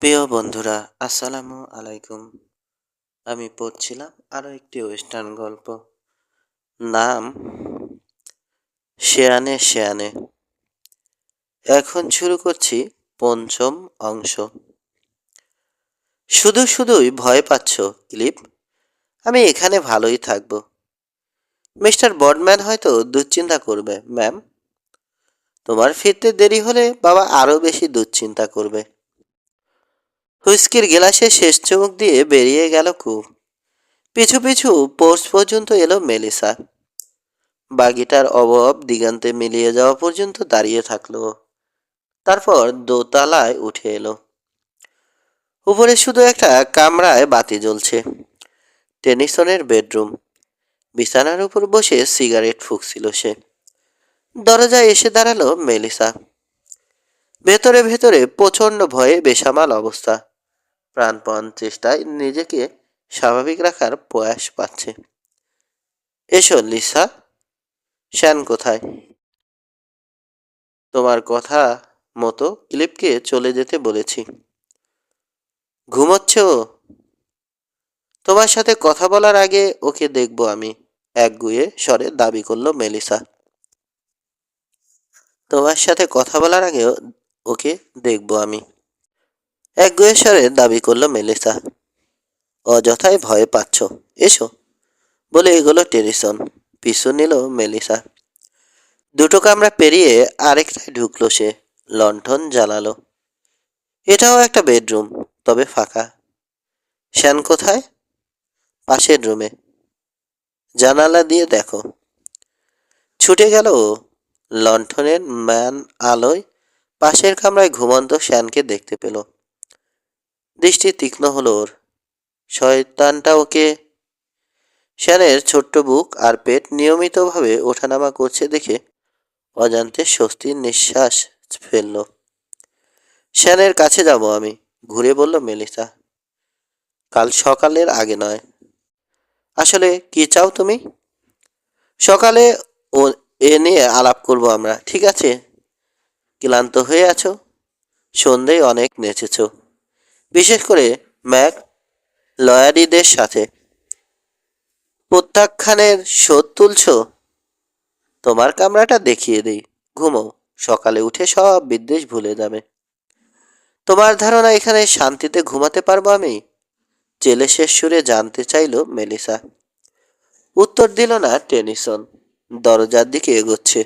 প্রিয় বন্ধুরা, আসসালামু আলাইকুম। আমি পড়ছিলাম আরও একটি ওয়েস্টার্ন গল্প। নাম শেয়ানে শেয়ানে। এখন শুরু করছি পঞ্চম অংশ। শুধু শুধুই ভয় পাচ্ছ, ক্লিপ? আমি এখানে ভালোই থাকবো। মিস্টার বডম্যান হয়তো দুশ্চিন্তা করবে, ম্যাম। তোমার ফিরতে দেরি হলে বাবা আরও বেশি দুশ্চিন্তা করবে। হুইস্কির গ্লাসে শেষ চুমুক দিয়ে বেরিয়ে গেল কূপ। পিছু পিছু পোর্চ পর্যন্ত এলো মেলিসা। বাগিটার অভাব দিগান্তে মিলিয়ে যাওয়া পর্যন্ত দাঁড়িয়ে থাকলো। তারপর দোতলায় উঠে এলো। উপরে শুধু একটা কামরায় বাতি জ্বলছে। টেনিসনের বেডরুম। বিছানার উপর বসে সিগারেট ফুঁকছিল সে। দরজায় এসে দাঁড়ালো মেলিসা। ভেতরে ভেতরে প্রচণ্ড ভয়ে বেসামাল অবস্থা। প্রাণপণ চেষ্টায় নিজেকে স্বাভাবিক রাখার প্রয়াস পাচ্ছে। এসো লিসা। শ্যান কোথায়? তোমার কথা মতো ক্লিপকে চলে যেতে বলেছি। ঘুমোচ্ছে ও? তোমার সাথে কথা বলার আগে ওকে দেখব আমি, একগুঁয়ে স্বরে দাবি করলো মেলিসা। তোমার সাথে কথা বলার আগে ওকে দেখব আমি, একগুঁয়ে স্বরে দাবি করলো মেলিসা। অযথাই ভয় পাচ্ছ, এসো বলে এগোলো টেনিসন। পিছু নিল মেলিসা। দুটো কামরা পেরিয়ে আরেকটায় ঢুকলো সে। লণ্ঠন জ্বালালো। এটাও একটা বেডরুম, তবে ফাঁকা। শ্যান কোথায়? পাশের রুমে। জানালা দিয়ে দেখো। ছুটে গেল ও। লণ্ঠনের ম্যান আলোয় পাশের কামরায় ঘুমন্ত শ্যানকে দেখতে পেল। দৃষ্টি তীক্ষ্ণ হলো ওর। শয়তানটা ওকে। শ্যানের ছোট্ট বুক আর পেট নিয়মিতভাবে ওঠানামা করছে দেখে অজান্তে স্বস্তির নিঃশ্বাস ফেলল। শ্যানের কাছে যাব আমি, ঘুরে বলল মেলিসা। কাল সকালের আগে নয়। আসলে কি চাও তুমি? সকালে ও এ নিয়ে আলাপ করব আমরা, ঠিক আছে? ক্লান্ত হয়ে আছো? সন্ধ্যায় অনেক নেচেছ, বিশেষ করে ম্যাক লয়ারিদের সাথে। প্রত্যাখ্যানের শোধ তুলছ? তোমার কামরাটা দেখিয়ে দিই, ঘুমো। সকালে উঠে সব বিদ্বেষ ভুলে যাবে। তোমার ধারণা এখানে শান্তিতে ঘুমাতে পারবো আমি? জেলে শেষ সুরে জানতে চাইল মেলিসা। উত্তর দিল না টেনিসন। দরজার দিকে এগোচ্ছে।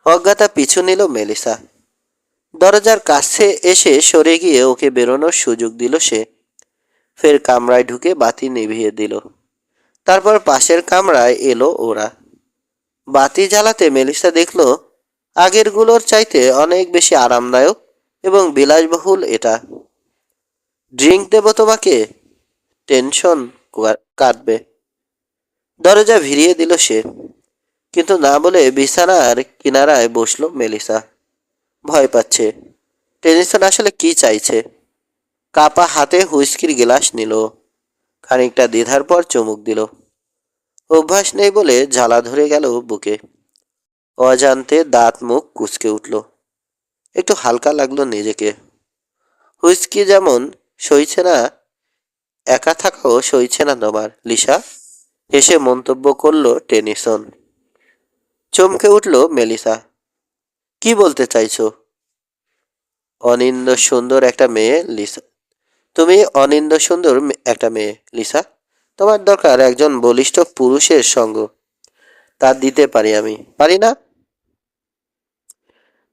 অজ্ঞাতা পিছু নিল মেলিসা। দরজার কাছে এসে সরে গিয়ে ওকে বেরোনোর সুযোগ দিল সে। ফের কামরায় ঢুকে বাতি নিভিয়ে দিল। তারপর পাশের কামরায় এলো ওরা। বাতি জ্বালাতে মেলিসা দেখল আগেরগুলোর চাইতে অনেক বেশি আরামদায়ক এবং বিলাসবহুল এটা। ড্রিঙ্ক দেব তোমাকে? টেনশন কাটবে। দরজা ভিড়িয়ে দিল সে। কিন্তু না বলে বিছানার কিনারায় বসলো মেলিসা। ভয় পাচ্ছে। টেনিসন আসলে কি চাইছে? কাপা হাতে হুইস্কির গ্লাস নিল। খানিকটা দ্বিধার পর চুমুক দিল। অভ্যাস নেই বলে জ্বালা ধরে গেল বুকে। অজান্তে দাঁত মুখ কুঁচকে উঠল। একটু হালকা লাগলো নিজেকে। হুইস্কি যেমন সইছে না, একা থাকাও সইছে না তোমার, লিসা। হেসে মন্তব্য করলো টেনিসন। চমকে উঠল মেলিসা। কি বলতে চাইছো? অনিন্দ সুন্দর একটা মেয়ে লিসা। তুমি অনিন্দ সুন্দর একটা মেয়ে লিসা। তোমার দরকার একজন বলিষ্ঠ পুরুষের সঙ্গ। তা দিতে পারি আমি, পারি না?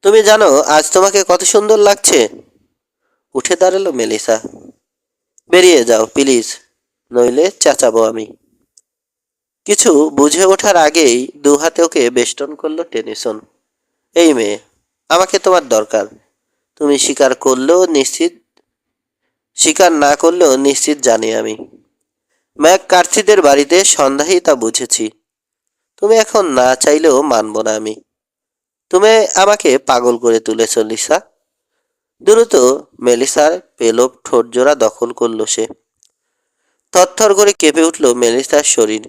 তুমি জানো আজ তোমাকে কত সুন্দর লাগছে? উঠে দাঁড়ালো মেলিসা। বেরিয়ে যাও প্লিজ, নইলে চেঁচাবো আমি। কিছু বুঝে ওঠার আগেই দু হাতে ওকে বেষ্টন করলো টেনিসন। এই মেয়ে, আমাকে তোমার দরকার। তুমি স্বীকার না করলেও নিশ্চিত জানি আমি। ম্যাক কার্থিদের বাড়িতে সন্দেহেই তা বুঝেছি। তুমি এখন না চাইলেও মানব না আমি। তুমি আমাকে পাগল করে তুলেছ লিসা। দ্রুত মেলিসার পেলব ঠোঁটজোড়া দখল করলো সে। থরথর করে কেঁপে উঠল মেলিসার শরীর।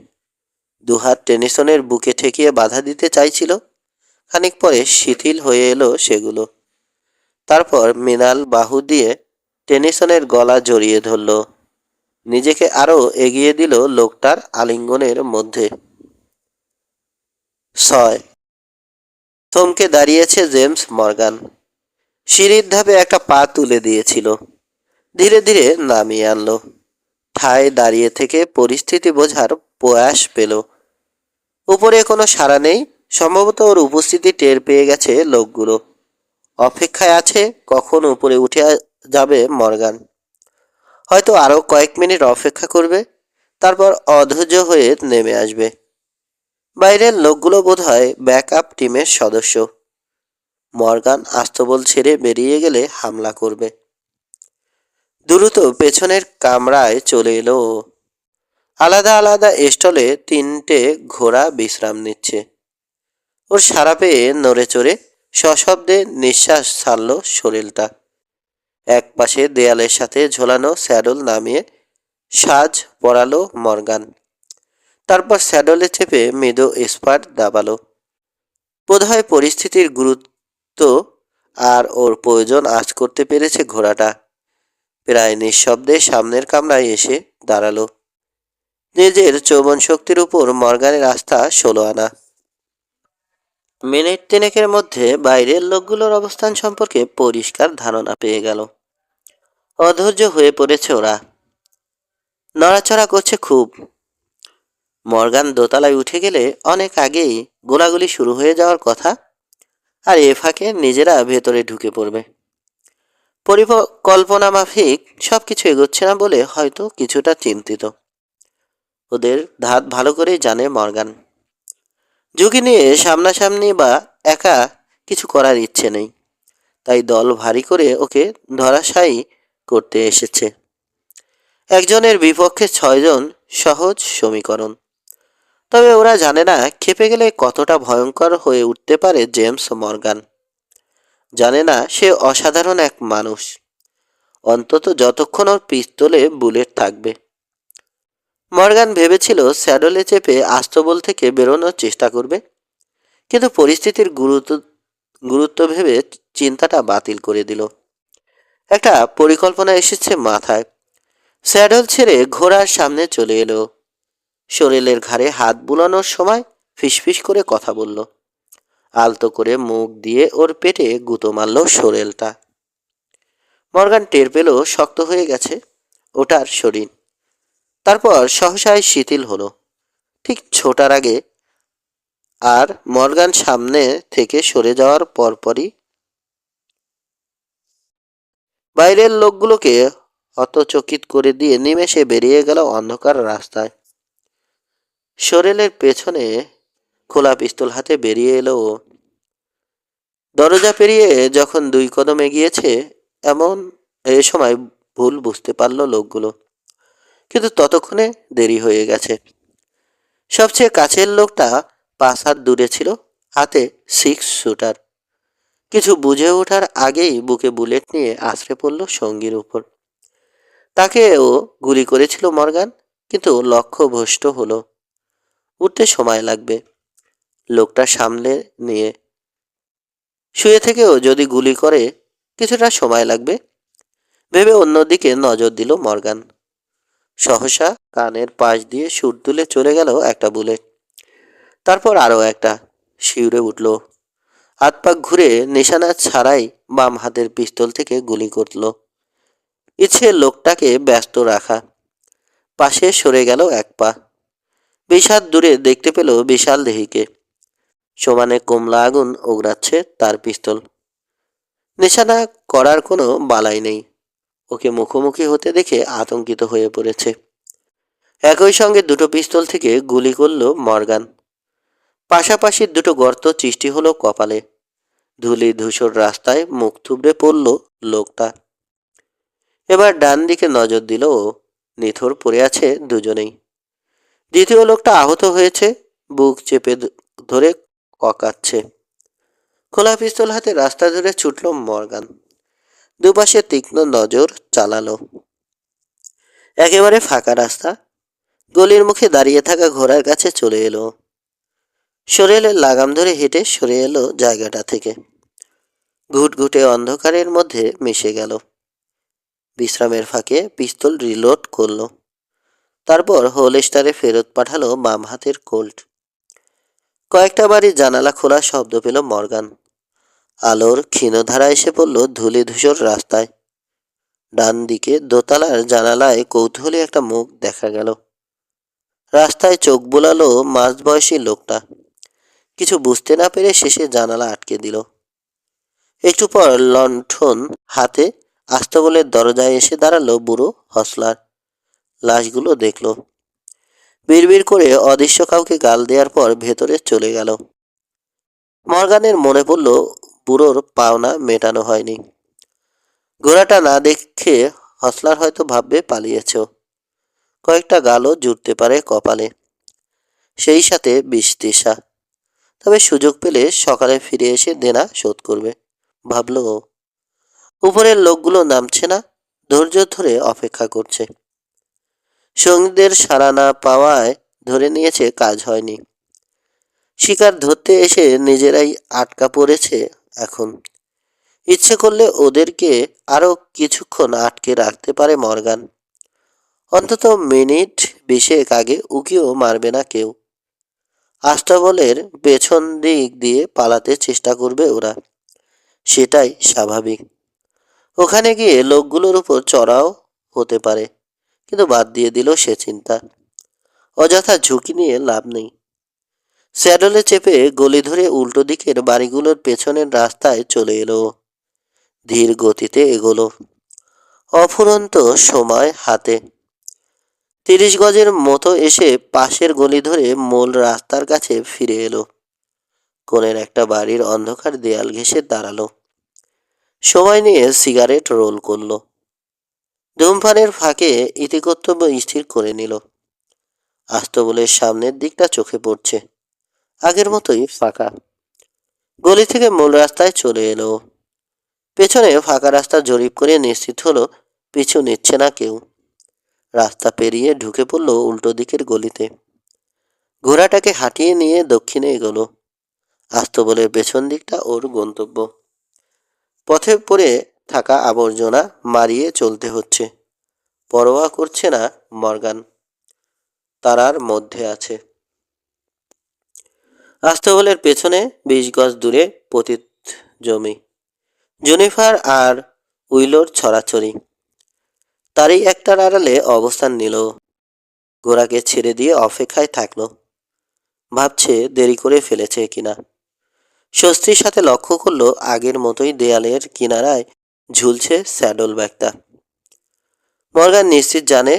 দুহাত টেনিসনের বুকে ঠেকিয়ে বাধা দিতে চাইছিল। খানিক পরে শিথিল হয়ে এলো সেগুলো। তারপর মৃণাল বাহু দিয়ে টেনিসনের গলা জড়িয়ে ধরল, নিজেকে আরো এগিয়ে দিল লোকটার আলিঙ্গনের মধ্যে। 6। থমকে দাঁড়িয়েছে জেমস মর্গান। সিঁড়ির ধাপে একটা পা তুলে দিয়েছিল, ধীরে ধীরে নামিয়ে আনলো। ঠায় দাঁড়িয়ে থেকে পরিস্থিতি বোঝার প্রয়াস পেল। উপরে কোনো সাড়া নেই, সম্ভবত ওর উপস্থিতি টের পেয়ে গেছে লোকগুলো। অপেক্ষায় আছে কখন উপরে উঠে যাবে মর্গান। হয়তো আরো কয়েক মিনিট অপেক্ষা করবে, তারপর অধৈর্য হয়ে নেমে আসবে। বাইরের লোকগুলো বোধহয় ব্যাকআপ টিমের সদস্য। মর্গান আস্তাবল ছেড়ে বেরিয়ে গেলে হামলা করবে। দ্রুত পেছনের কামরায় চলে এলো ও। আলাদা আলাদা স্টলে 3টে ঘোড়া বিশ্রাম নিচ্ছে। ওর সারা পেয়ে নড়ে চড়ে সশব্দে নিঃশ্বাস ছাড়ল শরীরটা। এক পাশে দেয়ালের সাথে ঝোলানো স্যাডল নামিয়ে সাজ পরালো মর্গান। তারপর স্যাডলে চেপে মৃদু স্পার্ট দাবালো। বোধহয় পরিস্থিতির গুরুত্ব আর ওর প্রয়োজন আজ করতে পেরেছে ঘোড়াটা। প্রায় নিঃশব্দে সামনের কামরায় এসে দাঁড়ালো। নিজের যৌবন শক্তির উপর মর্গানের আস্থা 16 আনা। মিনিট তিনেকের মধ্যে বাইরের লোকগুলোর অবস্থান সম্পর্কে পরিষ্কার ধারণা পেয়ে গেল। অধৈর্য হয়ে পড়েছে ওরা, নড়াচড়া করছে খুব। মর্গান দোতলায় উঠে গেলে অনেক আগেই গোলাগুলি শুরু হয়ে যাওয়ার কথা, আর এ ফাঁকে নিজেরা ভেতরে ঢুকে পড়বে। পরিকল্পনা মাফিক সবকিছু এগোচ্ছে না বলে হয়তো কিছুটা চিন্তিত। ওদের ধাত ভালো করেই জানে মর্গান। ঝুঁকি নিয়ে সামনাসামনি বা একা কিছু করার ইচ্ছে নেই, তাই দল ভারী করে ওকে ধরাশায়ী করতে এসেছে। একজনের বিপক্ষে 6 জন সহজ সমীকরণ। তবে ওরা জানে না ক্ষেপে গেলে কতটা ভয়ঙ্কর হয়ে উঠতে পারে জেমস মর্গান। জানে না সে অসাধারণ এক মানুষ, অন্তত যতক্ষণ ওর পিস্তলে বুলেট থাকবে। মর্গান ভেবেছিল স্যাডলে চেপে আস্তবল থেকে বেরোনোর চেষ্টা করবে, কিন্তু পরিস্থিতির গুরুত্ব ভেবে চিন্তাটা বাতিল করে দিল। একটা পরিকল্পনা এসেছে মাথায়। স্যাডল ছেড়ে ঘোড়ার সামনে চলে এলো। শরীরের ঘাড়ে হাত বুলানোর সময় ফিসফিস করে কথা বলল। আলতো করে মুখ দিয়ে ওর পেটে গুঁতো মারল শরীরটা। মর্গান টের পেল শক্ত হয়ে গেছে ওটার শরীর। তারপর সহসায় শিথিল হলো, ঠিক ছোটার আগে। আর মর্গান সামনে থেকে সরে যাওয়ার পরপরই বাইরের লোকগুলোকে হতচকিত করে দিয়ে নিমেষে বেরিয়ে গেল অন্ধকার রাস্তায়। শরীরের পেছনে খোলা পিস্তল হাতে বেরিয়ে এলো ও। দরজা পেরিয়ে যখন 2 কদম এগিয়েছে, এ সময় ভুল বুঝতে পারল লোকগুলো, কিন্তু ততক্ষণে দেরি হয়ে গেছে। সবচেয়ে কাছের লোকটা 5 হাত দূরে ছিল, হাতে 6 শুটার। কিছু বুঝে ওঠার আগেই বুকে বুলেট নিয়ে আছড়ে পড়ল সঙ্গীর উপর। তাকেও গুলি করেছিল মর্গান, কিন্তু লক্ষ্য ভ্রষ্ট হলো। উঠতে সময় লাগবে। লোকটা সামলে নিয়ে শুয়ে থেকেও যদি গুলি করে কিছুটা সময় লাগবে ভেবে অন্যদিকে নজর দিল মর্গান। সহসা কানের পাশ দিয়ে সুর তুলে চলে গেল একটা বুলেট, তারপর আরও একটা। শিউরে উঠল, হাত পাক ঘুরে নিশানা ছাড়াই বাম হাতের পিস্তল থেকে গুলি করল। ইচ্ছে লোকটাকে ব্যস্ত রাখা। পাশে সরে গেল 1 পা। 20 হাত দূরে দেখতে পেল বিশাল দেহিকে। সমানে কমলা আগুন ওগড়াচ্ছে তার পিস্তল। নিশানা করার কোনো বালাই নেই। ওকে মুখোমুখি হতে দেখে আতঙ্কিত হয়ে পড়েছে। একই সঙ্গে 2টো পিস্তল থেকে গুলি করল মর্গান। পাশাপাশি 2টো গর্ত সৃষ্টি হলো কপালে। ধুলি ধূসর রাস্তায় মুখ থুবড়ে পড়ল লোকটা। এবার ডান দিকে নজর দিল ও। নিথর পড়ে আছে দুজনেই। দ্বিতীয় লোকটা আহত হয়েছে, বুক চেপে ধরে ককাচ্ছে। খোলা পিস্তল হাতে রাস্তা ধরে ছুটল মর্গান। দুপাশে তীক্ষ্ণ নজর চালালো। একেবারে ফাঁকা রাস্তা। গলির মুখে দাঁড়িয়ে থাকা ঘোড়ার কাছে চলে এলো। শরীরের লাগাম ধরে হেঁটে সরে এলো জায়গাটা থেকে। ঘুটঘুটে অন্ধকারের মধ্যে মিশে গেল। বিশ্রামের ফাঁকে পিস্তল রিলোড করলো। তারপর হোলস্টারে ফেরত পাঠালো বাম হাতের কোল্ট। কয়েকটা বাড়ির জানালা খোলা শব্দ পেল মর্গান। আলোর ক্ষীণধারা এসে পড়ল ধূলি ধূসর রাস্তায়। ডান দিকে দোতলার জানালায় কৌতূহলী একটা মুখ দেখা গেল। রাস্তায় চোখ বুলালো মাঝবয়সী লোকটা। কিছু বুঝতে না পেরে শেষে জানালা আটকে দিল। একটু পর লণ্ঠন হাতে আস্তবলের দরজায় এসে দাঁড়ালো বুড়ো হসলার। লাশগুলো দেখল। বিড়বিড় করে অদৃশ্য কাউকে গাল দেওয়ার পর ভেতরে চলে গেল। মর্গানের মনে পড়ল বুড়োর পাওনা মেটানো হয়নি। ঘোড়াটা না দেখে হসলার হয়তো ভাববে পালিয়েছ। কয়েকটা গালও জুটতে পারে কপালে, সেই সাথে বিষ তৃষা। তবে সুযোগ পেলে সকালে ফিরে এসে দেনা শোধ করবে, ভাবল ও। উপরের লোকগুলো নামছে না, ধৈর্য ধরে অপেক্ষা করছে। সঙ্গীদের সাড়া না পাওয়ায় ধরে নিয়েছে কাজ হয়নি। শিকার ধরতে এসে নিজেরাই আটকা পড়েছে এখন। ইচ্ছে করলে ওদেরকে আরো কিছুক্ষণ আটকে রাখতে পারে মর্গান। অন্তত মিনিট 20 আগে উকিও মারবে না কেউ। আস্তাবলের পেছন দিক দিয়ে পালাতে চেষ্টা করবে ওরা, সেটাই স্বাভাবিক। ওখানে গিয়ে লোকগুলোর উপর চড়াও হতে পারে, কিন্তু বাদ দিয়ে দিল সে চিন্তা। অযথা ঝুঁকি নিয়ে লাভ নেই। স্যাডলে চেপে গলি ধরে উল্টো দিকের বাড়িগুলোর পেছনের রাস্তায় চলে এলো। ধীর গতিতে এগোলো, অফুরন্ত সময় হাতে। 30 গজের মতো এসে পাশের গলি ধরে মূল রাস্তার কাছে ফিরে এলো। কোণের একটা বাড়ির অন্ধকার দেয়াল ঘেঁষে দাঁড়ালো। সময় নিয়ে সিগারেট রোল করলো। ধূমপানের ফাঁকে ইতিকর্তব্য স্থির করে নিল। আস্তবলের সামনের দিকটা চোখে পড়ছে, আগের মতোই ফাঁকা। গলি থেকে মূল রাস্তায় চলে এলো। পেছনে ফাঁকা রাস্তা জরিপ করে নিশ্চিত হলো পিছু নিচ্ছে না কেউ। রাস্তা পেরিয়ে ঢুকে পড়ল উল্টো দিকের গলিতে। ঘোড়াটাকে হাঁটিয়ে নিয়ে দক্ষিণে এগোলো। আস্তবলের পেছন দিকটা ওর গন্তব্য। পথে পড়ে থাকা আবর্জনা মারিয়ে চলতে হচ্ছে। পরোয়া করছে না মর্গান, তারার মধ্যে আছে। আস্তবলের পেছনে 20 গজ দূরে পতিত জমি। জুনিফার আর উইলোর ছড়াছড়ি। তারই একটার আড়ালে অবস্থান নিল। ঘোড়াকে ছেড়ে দিয়ে অপেক্ষায় থাকলো। ভাবছে দেরি করে ফেলেছে কিনা। স্বস্তির সাথে লক্ষ্য করলো আগের মতোই দেয়ালের কিনারায় ঝুলছে স্যাডল ব্যাগটা। মর্গান নিশ্চিত জানে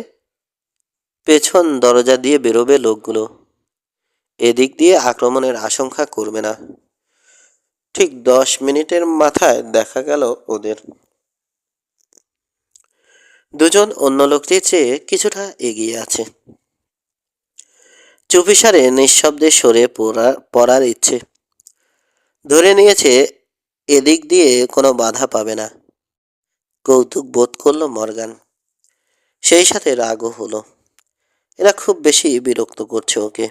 পেছন দরজা দিয়ে বেরোবে লোকগুলো। এদিক দিয়ে আক্রমণের আশঙ্কা করবে না। ঠিক 10 মিনিটের মাথায় দেখা গেল ওদের। দুজন অন্য লোকটির চেয়ে কিছুটা এগিয়ে আছে। চুপিসারে নিঃশব্দে সরে পড়ার ইচ্ছে। ধরে নিয়েছে এদিক দিয়ে কোনো বাধা পাবে না। কৌতুক বোধ করল মর্গান, সেই সাথে রাগও হলো। এরা খুব বেশি বিরক্ত করছে ওকে।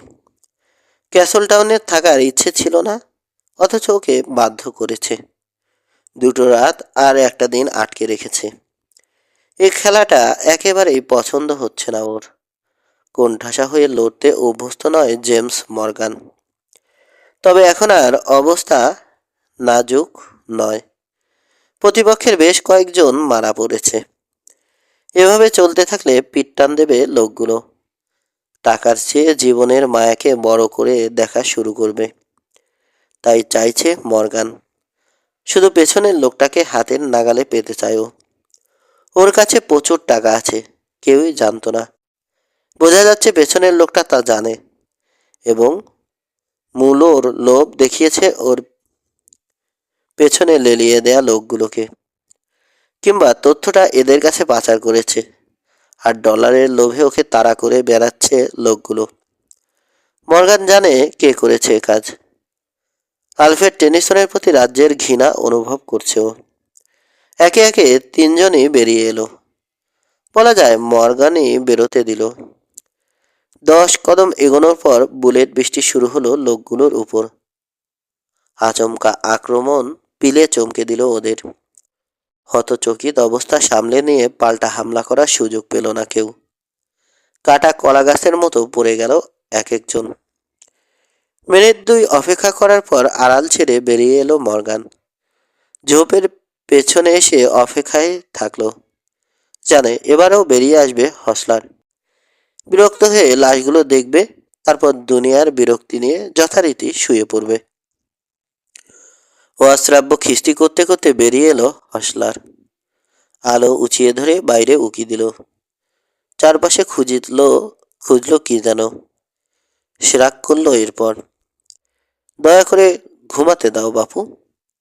ক্যাসল টাউনে থাকার ইচ্ছে ছিল না, অথচ ওকে বাধ্য করেছে। 2টো রাত আর একটা দিন আটকে রেখেছে। এই খেলাটা একেবারেই পছন্দ হচ্ছে না ওর। কোণঠাসা হয়ে লড়তে অভ্যস্ত নয় জেমস মর্গান। তবে এখন আর অবস্থা নাজুক নয়। প্রতিপক্ষের বেশ কয়েকজন মারা পড়েছে। এভাবে চলতে থাকলে পিঠ টান দেবে লোকগুলো। টাকার চেয়ে জীবনের মায়াকে বড় করে দেখা শুরু করবে। তাই চাইছে মর্গান। শুধু পেছনের লোকটাকে হাতের নাগালে পেতে চায় ও। ওর কাছে প্রচুর টাকা আছে, কেউই জানতো না। বোঝা যাচ্ছে পেছনের লোকটা তা জানে এবং মূল ওর লোভ দেখিয়েছে ওর পেছনে লেলিয়ে দেয়া লোকগুলোকে। কিংবা তথ্যটা এদের কাছে পাচার করেছে আর ডলারের লোভে ওকে তাড়া করে বেড়াচ্ছে লোকগুলো। মর্গান জানে কে করেছে এ কাজ। আলফ্রেড টেনিসনের প্রতি রাজ্যের ঘৃণা অনুভব করছে ও। একে একে 3জনই বেরিয়ে এলো। বলা যায় মর্গানই বেরোতে দিল। 10 কদম এগোনোর পর বুলেট বৃষ্টি শুরু হলো লোকগুলোর উপর। আচমকা আক্রমণ পিলে চমকে দিল ওদের। হতচকিত অবস্থা সামলে নিয়ে পাল্টা হামলা করার সুযোগ পেল না কেউ। কাটা কলা গাছের মতো পড়ে গেল এক একজন। মিনিট দুই অপেক্ষা করার পর আড়াল ছেড়ে বেরিয়ে এলো মর্গান। ঝোপের পেছনে এসে অপেক্ষায় থাকলো, জানে এবারেও বেরিয়ে আসবে হসলার। বিরক্ত হয়ে লাশগুলো দেখবে, তারপর দুনিয়ার বিরক্তি নিয়ে যথারীতি শুয়ে পড়বে। অশ্রাব্য খিস্তি করতে করতে বেরিয়ে এলো হসলার। আলো উঁচিয়ে ধরে বাইরে উকি দিল। চারপাশে খুঁজলো কি যেন। সে রাগ করলো এরপর। দয়া করে ঘুমাতে দাও বাপু,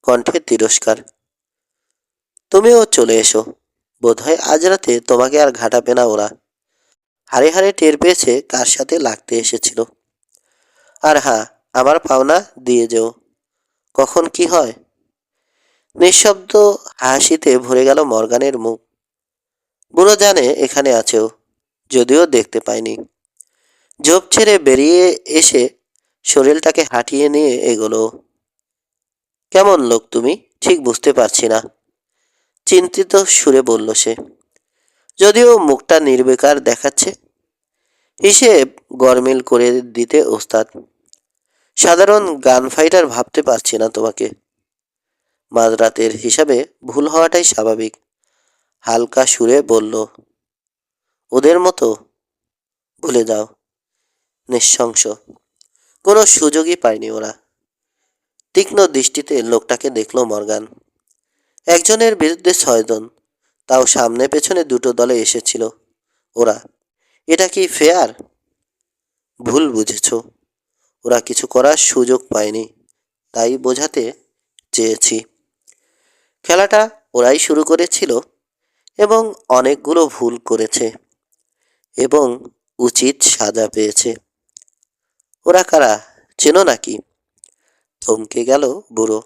কণ্ঠে তিরস্কার। তুমিও চলে এসো, বোধহয় আজ রাতে তোমাকে আর ঘাটাবে না ওরা। হাড়ে হাড়ে টের পেয়েছে কার সাথে লাগতে এসেছিল। আর হ্যাঁ, আমার পাওনা দিয়ে যেও, কখন কি হয়। নিঃশব্দ হাসিতে ভরে গেল মর্গানের মুখ। বুড়ো জানে এখানে আছেও, যদিও দেখতে পায়নি। ঝোপ ছেড়ে বেরিয়ে এসে শরীরটাকে হাঁটিয়ে নিয়ে এগোলো। কেমন লোক তুমি, ঠিক বুঝতে পারছি না, চিন্তিত সুরে বলল সে, যদিও মুখটা নির্বিকার দেখাচ্ছে। হিসেব গরমিল করে দিতে ওস্তাদ। সাধারণ গান ফাইটার ভাবতে পারছি না তোমাকে। মাঝরাতের হিসাবে ভুল হওয়াটাই স্বাভাবিক, হালকা সুরে বলল। ওদের মতো ভুলে যাও, নিঃশংস। কোনো সুযোগই পায়নি ওরা। তীক্ষ্ণ দৃষ্টিতে লোকটাকে দেখল মর্গান। একজনের বিরুদ্ধে 6 জন, তাও সামনে পেছনে দুটো দলে এসেছিল ওরা। এটা কি ফেয়ার? ভুল বুঝেছ, ওরা কিছু করার সুযোগ পায়নি, তাই বোঝাতে চেয়েছি। খেলাটা ওরাই শুরু করেছিল এবং অনেকগুলো ভুল করেছে এবং উচিত সাজা পেয়েছে। ওরা কারা চেনো নাকি? থমকে গেল বুড়ো।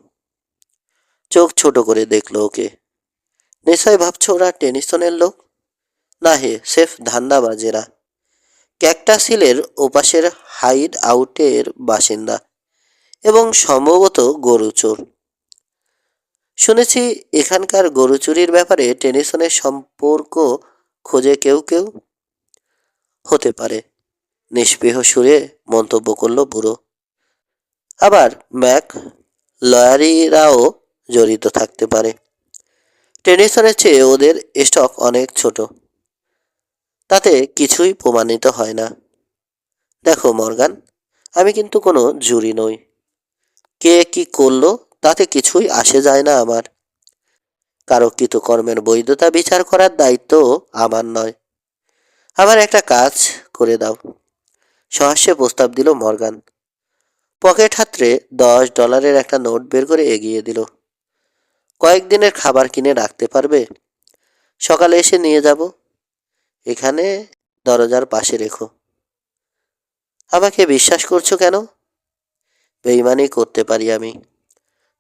চোখ ছোট করে দেখলো ওকে। নিশ্চয় ভাবছো ওরা টেনিসনের লোক। না হে, সেফ ধান্দাবাজেরা। ক্যাকটাস হিলের ওপাশের হাইড আউটের বাসিন্দা এবং সম্ভবত গরু চোর। শুনেছি এখানকার গরু চুরির ব্যাপারে টেনিসনের সম্পর্ক খোঁজে কেউ কেউ। হতে পারে, নিষ্পৃহ সুরে মন্তব্য করল বুড়ো। আবার ম্যাক লয়ারিরাও জড়িত থাকতে পারে। টেনিসনের চেয়ে ওদের স্টক অনেক ছোট, তাতে কিছুই প্রমাণিত হয় না। দেখো মর্গান, আমি কিন্তু কোনো জুরি নই। কে কি করলো তাতে কিছুই আসে যায় না আমার। কারো কৃতকর্মের বৈধতা বিচার করার দায়িত্ব আমার নয়। আমার একটা কাজ করে দাও, সহাস্যে প্রস্তাব দিল মর্গান। পকেট হাতড়ে $10 একটা নোট বের করে এগিয়ে দিল। কয়েকদিনের খাবার কিনে রাখতে পারবে? সকালে এসে নিয়ে যাব। এখানে দরজার পাশে রেখো। আমাকে বিশ্বাস করছো কেন? বেইমানি করতে পারি আমি।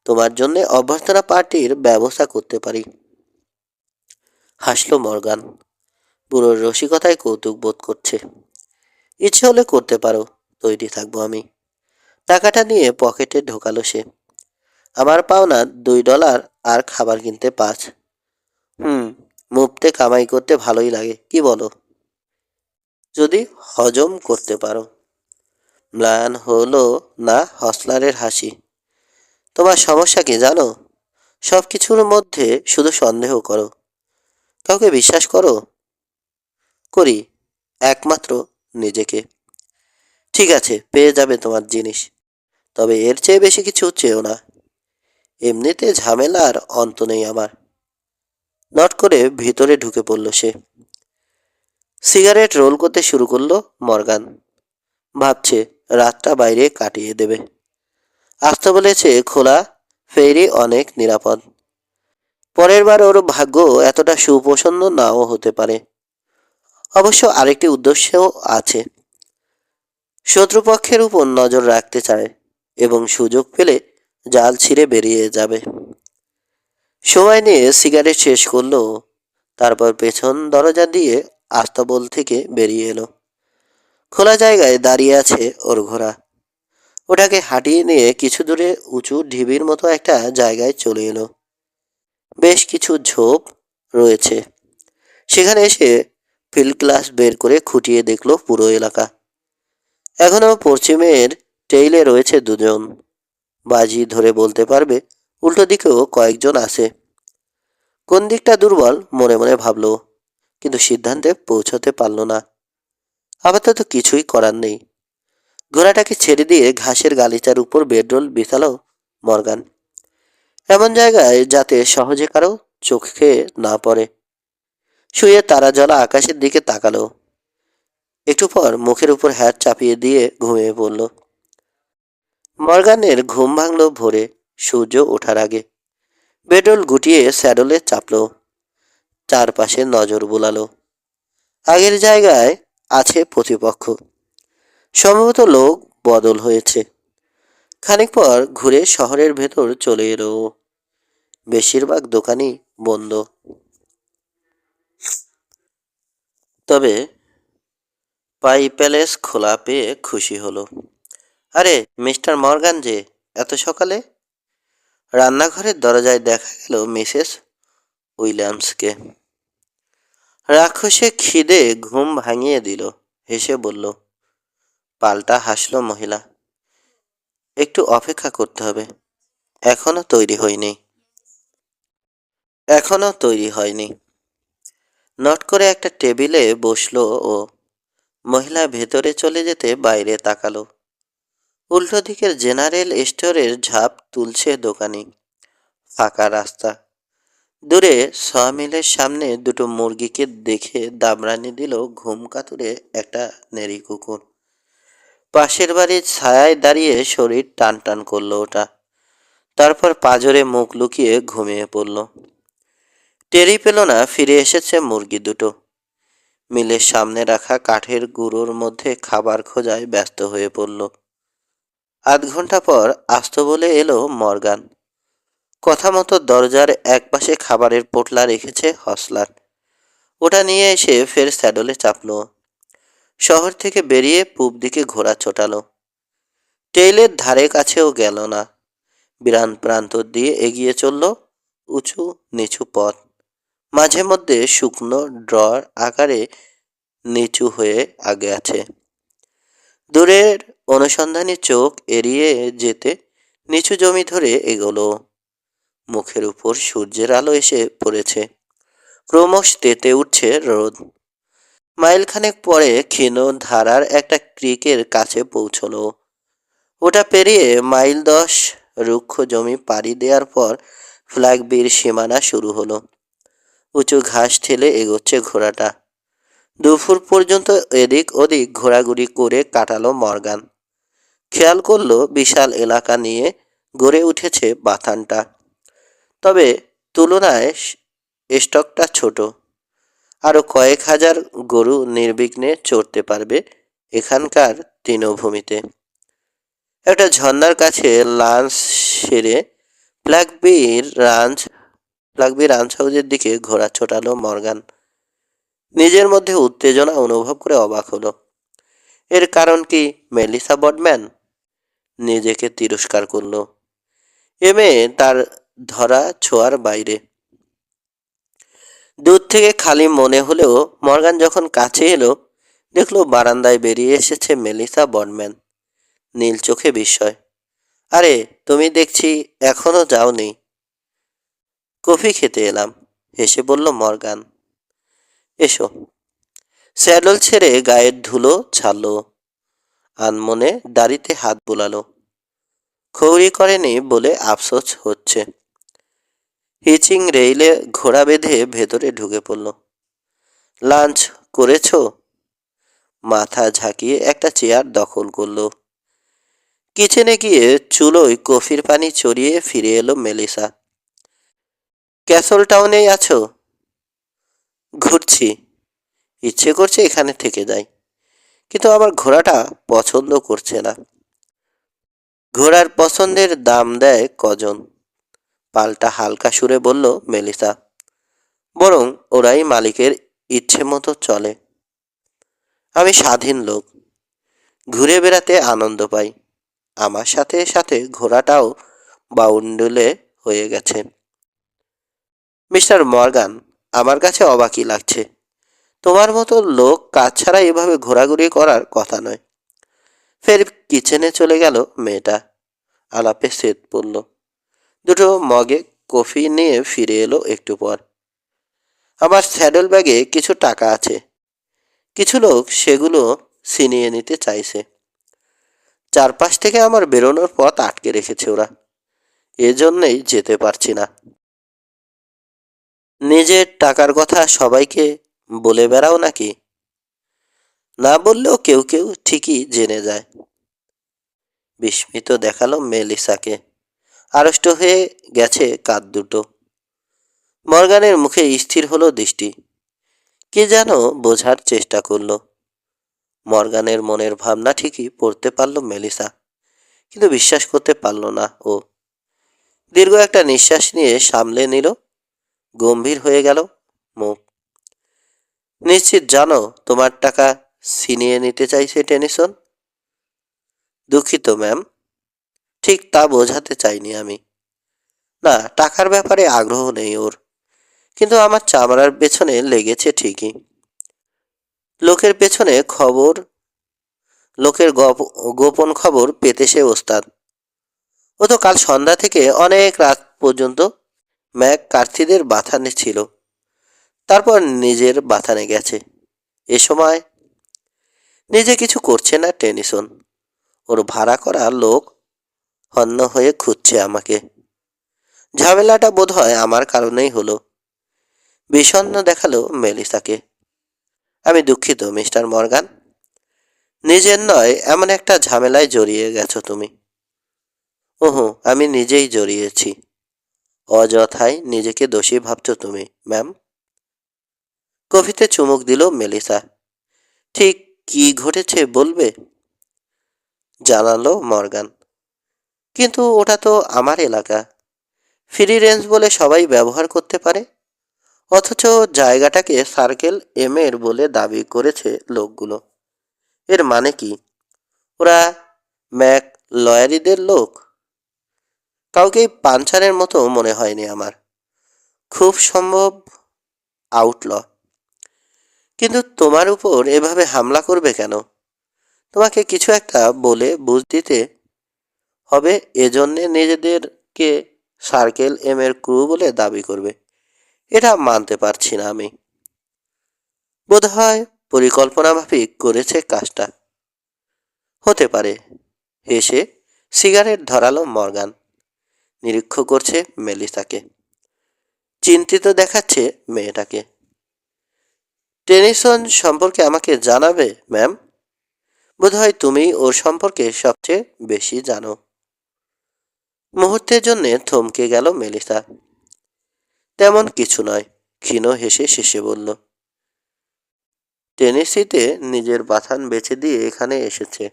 তোমার জন্য অভ্যর্থনা পার্টির ব্যবস্থা করতে পারি। হাসলো মর্গান। বুড়োর রসিকতায় কৌতুক বোধ করছে। ইচ্ছে হলে করতে পারো, তৈরি থাকবো আমি। টাকাটা নিয়ে পকেটে ঢোকালো সে। আমার পাওনা $2 আর খাবার কিনতে 5। মুফতে কামাই করতে ভালোই লাগে, কি বলো? যদি হজম করতে পারো। ম্লান হলো না হসলারের হাসি। তোমার সমস্যা কি জানো? সব কিছুর মধ্যে শুধু সন্দেহ করো। কাউকে বিশ্বাস করো? করি, একমাত্র নিজেকে। ঠিক আছে, পেয়ে যাবে তোমার জিনিস, তবে এর চেয়ে বেশি কিছু চেয়েও না। এমনিতে ঝামেলার অন্ত নেই আমার। নট করে ভিতরে ঢুকে পড়ল সে। সিগারেট রোল করতে শুরু করলো মর্গান। ভাবছে রাতটা বাইরে কাটিয়ে দেবে। আসতে বলেছে খোলা ফেরি অনেক নিরাপদ। পরের বার ওর ভাগ্য এতটা সুপ্রসন্ন নাও হতে পারে। অবশ্য আরেকটি উদ্দেশ্যও আছে। শত্রুপক্ষের উপর নজর রাখতে চায় এবং সুযোগ পেলে জাল ছিঁড়ে বেরিয়ে যাবে। সময় নিয়ে সিগারেট শেষ করলো, তারপর পেছন দরজা দিয়ে আস্তাবল থেকে বেরিয়ে এলো। খোলা জায়গায় দাঁড়িয়ে আছে ওর ঘোড়া। ওটাকে হাঁটিয়ে নিয়ে কিছু দূরে উঁচু ঢিবির মতো একটা জায়গায় চলে এলো। বেশ কিছু ঝোপ রয়েছে। সেখানে এসে ফিল্ড গ্লাস বের করে খুঁটিয়ে দেখলো পুরো এলাকা। এখনো পশ্চিমের টেইলে রয়েছে দুজন। বাজি ধরে বলতে পারবে উল্টো দিকেও কয়েকজন আছে। কোন দিকটা দুর্বল মনে মনে ভাবলো, কিন্তু সিদ্ধান্তে পৌঁছতে পারল না। আপাতত কিছুই করার নেই। ঘোড়াটাকে ছেড়ে দিয়ে ঘাসের গালিচার উপর বেডরোল বিছালো মর্গান, এমন জায়গায় যাতে সহজে কারো চোখে না পড়ে। শুয়ে তারা জলা আকাশের দিকে তাকালো। একটু পর মুখের উপর হ্যাট চাপিয়ে দিয়ে ঘুমিয়ে পড়ল। মর্গানের ঘুম ভাঙল ভোরে, সূর্য ওঠার আগে। বেডরোল গুটিয়ে স্যাডলে চাপলো, চারপাশে নজর বুলালো। আগের জায়গায় আছে প্রতিপক্ষ। সম্ভবত লোক বদল হয়েছে। খানিক পর ঘুরে শহরের ভেতর চলে এলো। বেশিরভাগ দোকানই বন্ধ। তবে পাই প্যালেস খোলা পেয়ে খুশি হলো। আরে মিস্টার মর্গান যে, এত সকালে? রান্নাঘরের দরজায় দেখা গেল মিসেস উইলিয়ামসকে। রাক্ষসে খিদে ঘুম ভাঙিয়ে দিল। হেসে বলল। পাল্টা হাসল মহিলা। একটু অপেক্ষা করতে হবে, এখনো তৈরি হয়নি। এখনো তৈরি হয়নি। নট করে একটা টেবিলে বসলো ও। মহিলা ভেতরে চলে যেতে বাইরে তাকালো। উল্টো দিকের জেনারেল স্টোরের ঝাঁপ তুলছে দোকানি। ফাঁকা রাস্তা। দূরে সমিলের সামনে দুটো মুরগিকে দেখে দাবরানি দিল ঘুম কাতুরে একটা নেড়ি কুকুর। পাশের বাড়ির ছায়ায় দাঁড়িয়ে শরীর টান টান করলো ওটা। তারপর পাঁজরে মুখ লুকিয়ে ঘুমিয়ে পড়ল। টেরি পেল না ফিরে এসেছে মুরগি দুটো। মিলের সামনে রাখা কাঠের গুঁড়োর মধ্যে খাবার খোঁজায় ব্যস্ত হয়ে পড়ল। আধ ঘন্টা পর আস্ত বলে এলো মর্গান। কথা মতো দরজার একপাশে খাবারের পোটলা রেখেছে হসলার। ওটা নিয়ে এসে ফের স্যাডলে চাপলো। শহর থেকে বেরিয়ে পূব দিকে ঘোড়া ছোটালো। টেইলের ধারে কাছেও গেল না। বিরান প্রান্তর দিয়ে এগিয়ে চলল উঁচু নিচু পথ। মাঝে মধ্যে শুকনো ড্রর আকারে নিচু হয়ে আগে আছে। দূরের অনুসন্ধানী চোখ এড়িয়ে যেতে নিচু জমি ধরে এগোলো। মুখের উপর সূর্যের আলো এসে পড়েছে। ক্রমশ তেতে উঠছে রোদ। মাইলখানেক পরে ক্ষীণ ধারার একটা ক্রিকের কাছে পৌঁছলো। ওটা পেরিয়ে মাইল 10 রুক্ষ জমি পাড়ি দেওয়ার পর ফ্ল্যাগবির সীমানা শুরু হলো। উঁচু ঘাস ঠেলে এগোচ্ছে ঘোড়াটা। দুপুর পর্যন্ত এদিক ওদিক ঘোরাঘুরি করে কাটালো মর্গান। খেয়াল করলো বিশাল এলাকা নিয়ে গড়ে উঠেছে বাথানটা। তবে তুলনায় স্টকটা ছোট। আরো কয়েক হাজার গরু নির্বিঘ্নে চড়তে পারবে এখানকার তৃণভূমিতে। একটা ঝর্ণার কাছে লাঞ্চ সেরে ফ্ল্যাগবি রাঞ্চ হাউসের দিকে ঘোড়া ছোটালো মর্গান। নিজের মধ্যে উত্তেজনা অনুভব করে অবাক হলো। এর কারণ কি মেলিসা বডম্যান? নিজেকে তিরস্কার করলো। এ মেয়ে তার ধরা ছোঁয়ার বাইরে। দূর থেকে খালি মনে হলেও মর্গান যখন কাছে এলো দেখলো বারান্দায় বেরিয়ে এসেছে মেলিসা বডম্যান। নীল চোখে বিস্ময়। আরে তুমি দেখছি এখনো যাওনি। কফি খেতে এলাম, হেসে বলল মর্গান। এসো। স্যাডল ছেড়ে গায়ের ধুলো ছাড়লো। আনমনে দাড়িতে হাত বুলালো। খৌরি করেনি বলে আফসোস হচ্ছে। হিচিং রেইলে ঘোড়া বেঁধে ভেতরে ঢুকে পড়ল। লাঞ্চ করেছো? মাথা ঝাঁকিয়ে একটা চেয়ার দখল করলো। কিচেনে গিয়ে চুলোয় কফির পানি চড়িয়ে ফিরে এলো মেলিসা। ক্যাসল টাউনেই আছো? ঘুরছি, ইচ্ছে করছে এখানে থেকে যাই, কিন্তু আমার ঘোড়াটা পছন্দ করছে না। ঘোড়ার পছন্দের দাম দেয় কজন? পাল্টা হালকা সুরে বলল মেলিসা। বরং ওরাই মালিকের ইচ্ছে মতো চলে। আমি স্বাধীন লোক, ঘুরে বেড়াতে আনন্দ পাই। আমার সাথে সাথে ঘোড়াটাও বাউন্ডুলে হয়ে গেছে। মিস্টার মর্গান, আমার কাছে অবাকই লাগছে। তোমার মতো লোক কাজ ছাড়া এভাবে ঘোরাঘুরি করার কথা নয়। ফের কিচেনে চলে গেল মেয়েটা। আলাপে শেষ পড়ল। দুটো মগে কফি নিয়ে ফিরে এলো একটু পর। আমার স্যাডেল ব্যাগে কিছু টাকা আছে। কিছু লোক সেগুলো ছিনিয়ে নিতে চাইছে। চারপাশ থেকে আমার বেরোনোর পথ আটকে রেখেছে ওরা। এজন্যই যেতে পারছি না। নিজের টাকার কথা সবাইকে বলে বেড়াও নাকি? না বললেও কেউ কেউ ঠিকই জেনে যায়। বিস্মিত দেখালো মেলিসাকে। আড়ষ্ট হয়ে গেছে কাঁধ দুটো। মর্গানের মুখে স্থির হলো দৃষ্টি। কি যেন বোঝার চেষ্টা করলো। মর্গানের মনের ভাবনা ঠিকই পড়তে পারল মেলিসা, কিন্তু বিশ্বাস করতে পারল না ও। দীর্ঘ একটা নিঃশ্বাস নিয়ে সামলে নিল। গম্ভীর হয়ে গেল মুখ। নিশ্চিত জানো তোমার টাকা ছিনিয়ে নিতে চাইছে টেনিসন? দুঃখিত ম্যাম, ঠিক তা বোঝাতে চাইনি আমি। না, টাকার ব্যাপারে আগ্রহ নেই ওর, কিন্তু আমার চামড়ার পেছনে লেগেছে ঠিকই। লোকের পেছনে খবর, লোকের গোপন খবর পেতে সে ওস্তাদ। ও তো কাল সন্ধ্যা থেকে অনেক রাত পর্যন্ত ম্যাক কার্থিদের বাথানে ছিল, তারপর নিজের বাথানে গেছে। এ সময় নিজে কিছু করছে না টেনিসন। ওর ভাড়া করা লোক হন্য হয়ে খুঁজছে আমাকে। ঝামেলাটা বোধহয় আমার কারণেই হলো। বিষণ্ণ দেখালো মেলিসাকে। আমি দুঃখিত মিস্টার মর্গান। নিজের নয় এমন একটা ঝামেলায় জড়িয়ে গেছো তুমি। ওহো, আমি নিজেই জড়িয়েছি। অযথাই নিজেকে দোষী ভাবছো তুমি ম্যাম। কফিতে চুমুক দিল মেলিসা। ঠিক কি ঘটেছে বলবে? জানালো মর্গান। কিন্তু ওটা তো আমার এলাকা। ফ্রি রেঞ্জ বলে সবাই ব্যবহার করতে পারে, অথচ জায়গাটাকে সার্কেল এম এর বলে দাবি করেছে লোকগুলো। এর মানে কি? ওরা ম্যাক লয়ারিদের লোক? কাউকেই পাঞ্চারের মতো মনে হয়নি আমার। খুব সম্ভব আউটল। কিন্তু তোমার উপর এভাবে হামলা করবে কেন? তোমাকে কিছু একটা বলে বুঝ দিতে হবে, এজন্যে নিজেদেরকে সার্কেল এম এর ক্রু বলে দাবি করবে। এটা মানতে পারছি না আমি। বোধহয় পরিকল্পনা মাফিক করেছে কাজটা। হতে পারে। হেসে সিগারেট ধরালো মর্গান। নিরীক্ষ করছে মেলিসাকে। চিন্তিত দেখাচ্ছে মেয়েটাকে। টেনিসন সম্পর্কে আমাকে জানাবে ম্যাম? বোধহয় তুমি ওর সম্পর্কে সবচেয়ে বেশি জানো। মুহূর্তের জন্য থমকে গেল মেলিসা। তেমন কিছু নয়, ক্ষীণ হেসে শেষে বলল। টেনেসিতে নিজের বাথান বেছে দিয়ে এখানে এসেছে।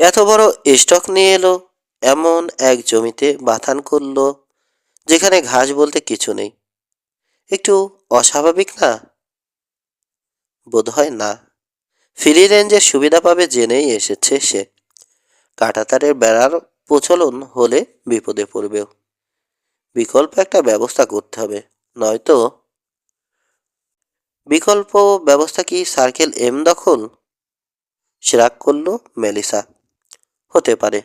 এত বড় স্টক নিয়ে এলো, এমন এক জমিতে বাথান করলো যেখানে ঘাস বলতে কিছু নেই। একটু অস্বাভাবিক না? বোধহয় না। ফ্রি রেঞ্জের সুবিধা পাবে জেনেই এসেছে সে। কাঁটাতারের বেড়ার প্রচলন হলে বিপদে পড়বেও। বিকল্প একটা ব্যবস্থা করতে হবে, নয়তো। বিকল্প ব্যবস্থা কি সার্কেল এম দখল? সে রাগ করল মেলিসা। হতে পারে,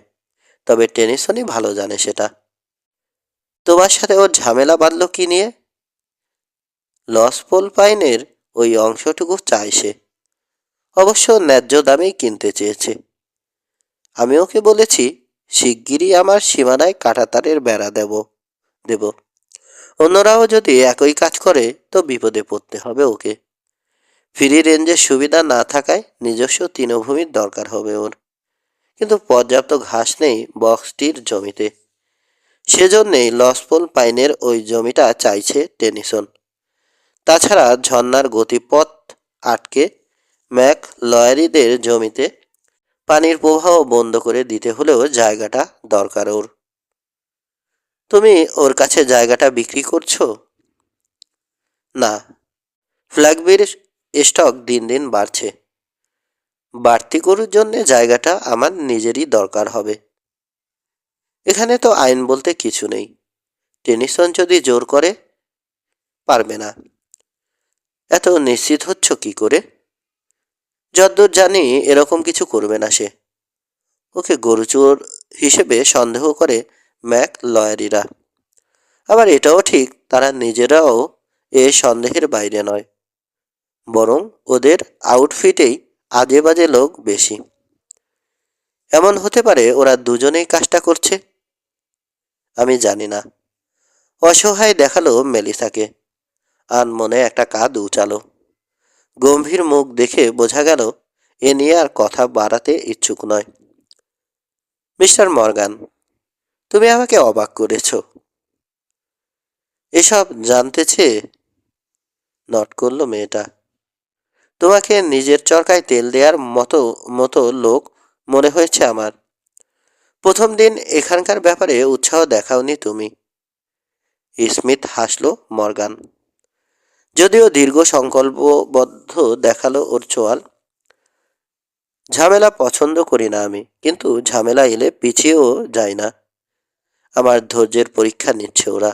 তবে টেনিসনই ভালো জানে সেটা। তোমার সাথে ওর ঝামেলা বাঁধল কি নিয়ে? লস পোল পাইনের ওই অংশটুকু চায় সে। অবশ্য ন্যায্য দামেই কিনতে চেয়েছে। আমি ওকে বলেছি শিগগিরই আমার সীমানায় কাঁটাতারের বেড়া দেব। অন্যরাও যদি একই কাজ করে তো বিপদে পড়তে হবে ওকে। ফ্রি রেঞ্জের সুবিধা না থাকায় নিজস্ব তৃণভূমির দরকার হবে ওর। কিন্তু পর্যাপ্ত ঘাস নেই বক্সটির জমিতে। সেজন্যেই লসপোল পাইনের ওই জমিটা চাইছে টেনিসন। তাছাড়া ঝর্ণার গতিপথ আটকে ম্যাক লয়ারিদের জমিতে পানির প্রবাহ বন্ধ করে দিতে হলেও জায়গাটা দরকার ওর। তুমি ওর কাছে জায়গাটা বিক্রি করছো? না, ফ্ল্যাগবির স্টক দিন দিন বাড়ছে। বাড়তি গরুর জন্য জায়গাটা আমার নিজেরই দরকার হবে। এখানে তো আইন বলতে কিছু নেই। টেনিসন যদি জোর করে? পারবে না। এত নিশ্চিত হচ্ছ কি করে? যদ্দূর জানি এরকম কিছু করবে না সে। ওকে গরুচোর হিসেবে সন্দেহ করে ম্যাক লয়ারিরা। আবার এটাও ঠিক, তারা নিজেরাও এ সন্দেহের বাইরে নয়। বরং ওদের আউটফিটেই আজে বাজে লোক বেশি। এমন হতে পারে ওরা দুজনেই কাজটা করছে। আমি জানি না। অসহায় দেখালো মেলিসাকে। আনমনে একটা কাঁধ উচালো। গম্ভীর মুখ দেখে বোঝা গেল এ নিয়ে আর কথা বাড়াতে ইচ্ছুক নয়। মিস্টার মর্গান, তুমি আমাকে অবাক করেছ। এসব জানতে চেয়ে নট করল মেয়েটা। তোমাকে নিজের চরকায় তেল দেওয়ার মতো মতো লোক মনে হয়েছে আমার। প্রথম দিন এখানকার ব্যাপারে উৎসাহ দেখাওনি তুমি। স্মিথ হাসল মর্গান। যদিও দীর্ঘ সংকল্পবদ্ধ দেখালো ওর চোয়াল। ঝামেলা পছন্দ করি না আমি, কিন্তু ঝামেলা এলে পিছিয়েও যায় না। আমার ধৈর্যের পরীক্ষা নিচ্ছে ওরা।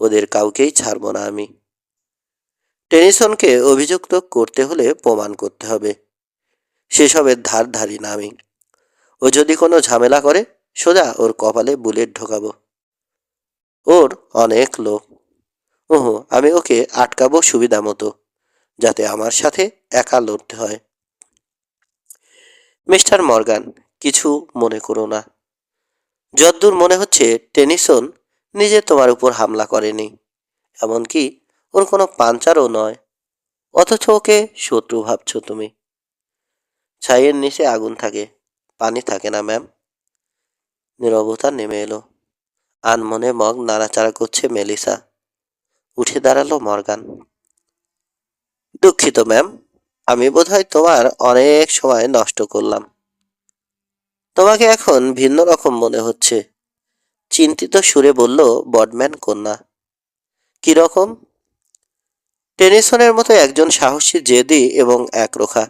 ওদের কাউকেই ছাড়ব না আমি। টেনিসনকে অভিযুক্ত করতে হলে প্রমাণ করতে হবে। সেসবের ধার ধারি না আমি। ও যদি কোনো ঝামেলা করে সোজা ওর কপালে বুলেট ঢোকাবো। ওর অনেক লোক। ওহো, আমি ওকে আটকাবো সুবিধা মতো, যাতে আমার সাথে একা লড়তে হয়। মিস্টার মর্গান, কিছু মনে করো না। যদ্দূর মনে হচ্ছে টেনিসন নিজে তোমার উপর হামলা করেনি। এমনকি ওর কোনো পাঞ্চারও নয়। অথচ ওকে শত্রু ভাবছো তুমি। ছাইয়ের নিচে আগুন থাকে, পানি থাকে না ম্যাম। নীরবতা নেমে এলো। আনমনে মগ নাড়াচাড়া করছে মেলিসা। উঠে দাঁড়ালো মর্গান। দুঃখিত ম্যাম, আমি বোধহয় তোমার অনেক সময় নষ্ট করলাম। তোমাকে এখন ভিন্ন রকম মনে হচ্ছে, চিন্তিত সুরে বলল বডম্যান কন্যা। কি রকম? টেনিসনের মতো একজন সাহসী, জেদি এবং একরোখা।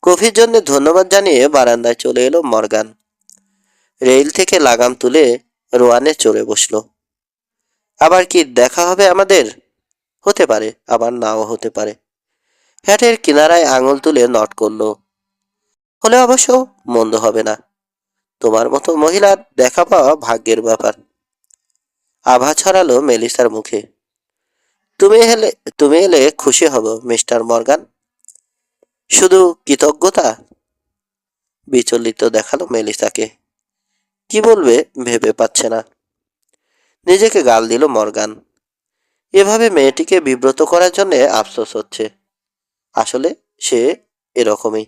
কফির জন্য ধন্যবাদ জানিয়ে বারান্দায় চলে এলো মর্গান। রেল থেকে লাগাম তুলে রোয়ানে চড়ে বসলো। আবার কি দেখা হবে আমাদের? হতে পারে, আবার নাও হতে পারে। হ্যাটের কিনারায় আঙুল তুলে নট করলো। হলে অবশ্য মন্দ হবে না। তোমার মতো মহিলার দেখা পাওয়া ভাগ্যের ব্যাপার। আভা ছড়ালো মেলিসার মুখে। তুমি এলে তুমি এলে খুশি হব মিস্টার মর্গান। শুধু কৃতজ্ঞতা? বিচলিত দেখালো মেলিসাকে। কি বলবে ভেবে পাচ্ছে না। নিজেকে গাল দিল মর্গান। এভাবে মেয়েটিকে বিব্রত করার জন্য আফসোস হচ্ছে। আসলে সে এরকমই।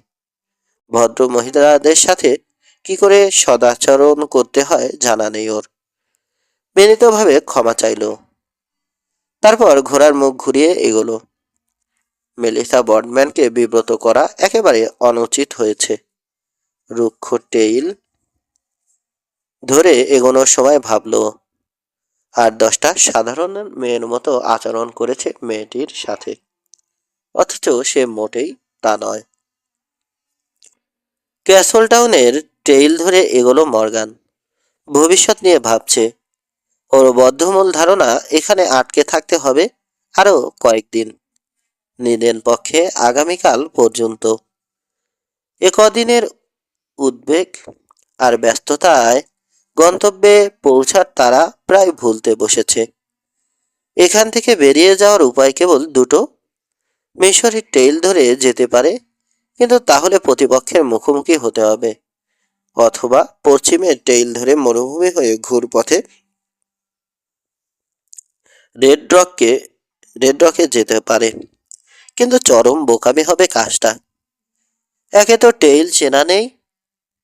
ভদ্র মহিলাদের সাথে কি করে সদাচরণ করতে হয় জানা নেই ওর। বিনীতভাবে ক্ষমা চাইল। তারপর ঘোড়ার মুখ ঘুরিয়ে এগোলো। মেলিসা বডম্যানকে বিব্রত করা একেবারে অনুচিত হয়েছে। রুক্ষ টেইল ধরে এগোনোর সময় ভাবলো, আর 10টা সাধারণ মেয়ের মতো আচরণ করেছে মেয়েটির সাথে। অথচ সে মোটেই তা নয়। ক্যাসল টাউনের টেইল ধরে এগোলো মর্গান। ভবিষ্যৎ নিয়ে ভাবছে। ওর বদ্ধমূল ধারণা এখানে আটকে থাকতে হবে আরো কয়েকদিন। নিদেন পক্ষে আগামীকাল পর্যন্ত। এ কদিনের উদ্বেগ আর ব্যস্ততায় গন্তব্যে পৌঁছার তারা প্রায় ভুলতে বসেছে। এখান থেকে বেরিয়ে যাওয়ার উপায় কেবল দুটো। মিশরি টেইল ধরে যেতে পারে, কিন্তু তাহলে প্রতিপক্ষের মুখোমুখি হতে হবে। অথবা পশ্চিমের টেইল ধরে মরুভূমি হয়ে ঘুরপথে রেড রককে রেড রকে যেতে পারে। কিন্তু চরম বোকামি হবে কাজটা। একে তো টেইল চেনা নেই,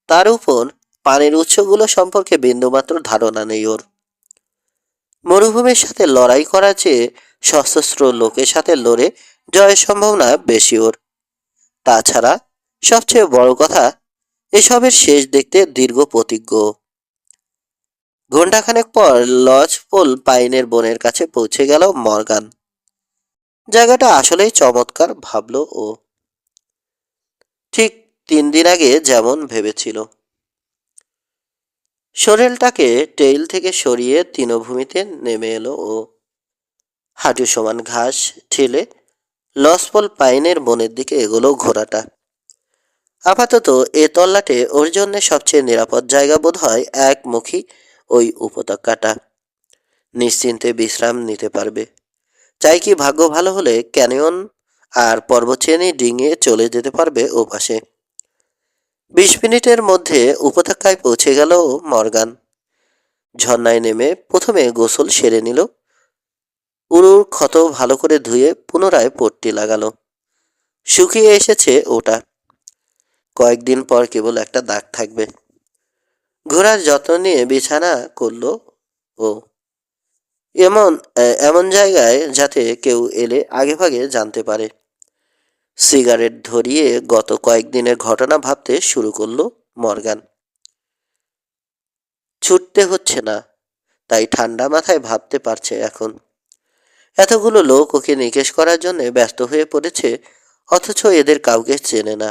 তার উপর পানির উৎসগুলো সম্পর্কে বিন্দুমাত্র ধারণা নেই ওর। মরুভূমির সাথে লড়াই করার চেয়ে সশস্ত্র লোকের সাথে লড়ে জয়ের সম্ভাবনা বেশি ওর। তাছাড়া সবচেয়ে বড় কথা, এসবের শেষ দেখতে দীর্ঘ প্রতিজ্ঞ। ঘণ্টাখানেক পর লজ পোল পাইনের বনের কাছে পৌঁছে গেল মর্গান। জায়গাটা আসলেই চমৎকার ভাবল ও। ঠিক 3 দিন আগে যেমন ভেবেছিল। শরীরটাকে টেইল থেকে সরিয়ে তৃণভূমিতে নেমে এলো ও হাঁটু সমান ঘাস ঠেলে লসপল পাইনের বনের দিকে এগোলো ঘোড়াটা। আপাতত এ তল্লাটে ওর জন্য সবচেয়ে নিরাপদ জায়গা বোধ হয় একমুখী ওই উপত্যকাটা। নিশ্চিন্তে বিশ্রাম নিতে পারবে। চাই কি ভাগ্য ভালো হলে ক্যানিয়ন আর পর্বতশ্রেণী ডিঙিয়ে চলে যেতে পারবে ওপাশে। 20 মিনিটের মধ্যে উপত্যকায় পৌঁছে গেল মর্গান। ঝর্ণায় নেমে প্রথমে গোসল সেরে নিল। উরুর ক্ষত ভালো করে ধুয়ে পুনরায় পট্টি লাগালো। শুকিয়ে এসেছে ওটা। কয়েকদিন পর কেবল একটা দাগ থাকবে। ঘোড়ার যত্ন নিয়ে বিছানা করলো ও এমন এমন জায়গায় যাতে কেউ এলে আগেভাগে জানতে পারে। সিগারেট ধরিয়ে গত কয়েকদিনের ঘটনা ভাবতে শুরু করলো মর্গান। ছুটতে হচ্ছে না, তাই ঠান্ডা মাথায় ভাবতে পারছে এখন। এতগুলো লোক ওকে নিকেশ করার জন্য ব্যস্ত হয়ে পড়েছে, অথচ এদের কাউকে চেনে না।